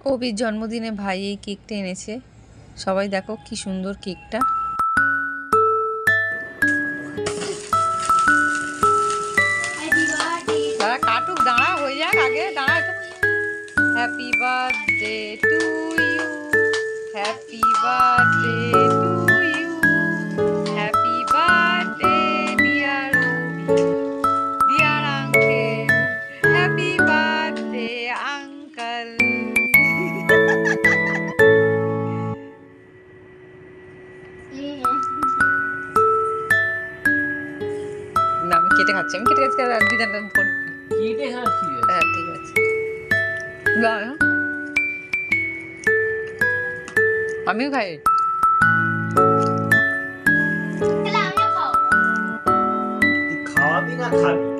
কবির জন্মদিনে ভাই এই কেকটা এনেছে। সবাই দেখো কি সুন্দর কেকটা। দাঁড়া কাটুক, দাঁড়া হয়ে যাক আগে, দাঁড়া একটু। Happy birthday to you, happy birthday to you, happy birthday dear dear uncle, happy birthday uncle. না আমি কেটে খাচ্ছি, আমি কেটে খাচ্ছি, দিদার ফোন কেটে খাচ্ছি। হ্যাঁ ঠিক আছে। আমিও খাই। খাওয়াবি না খাবি?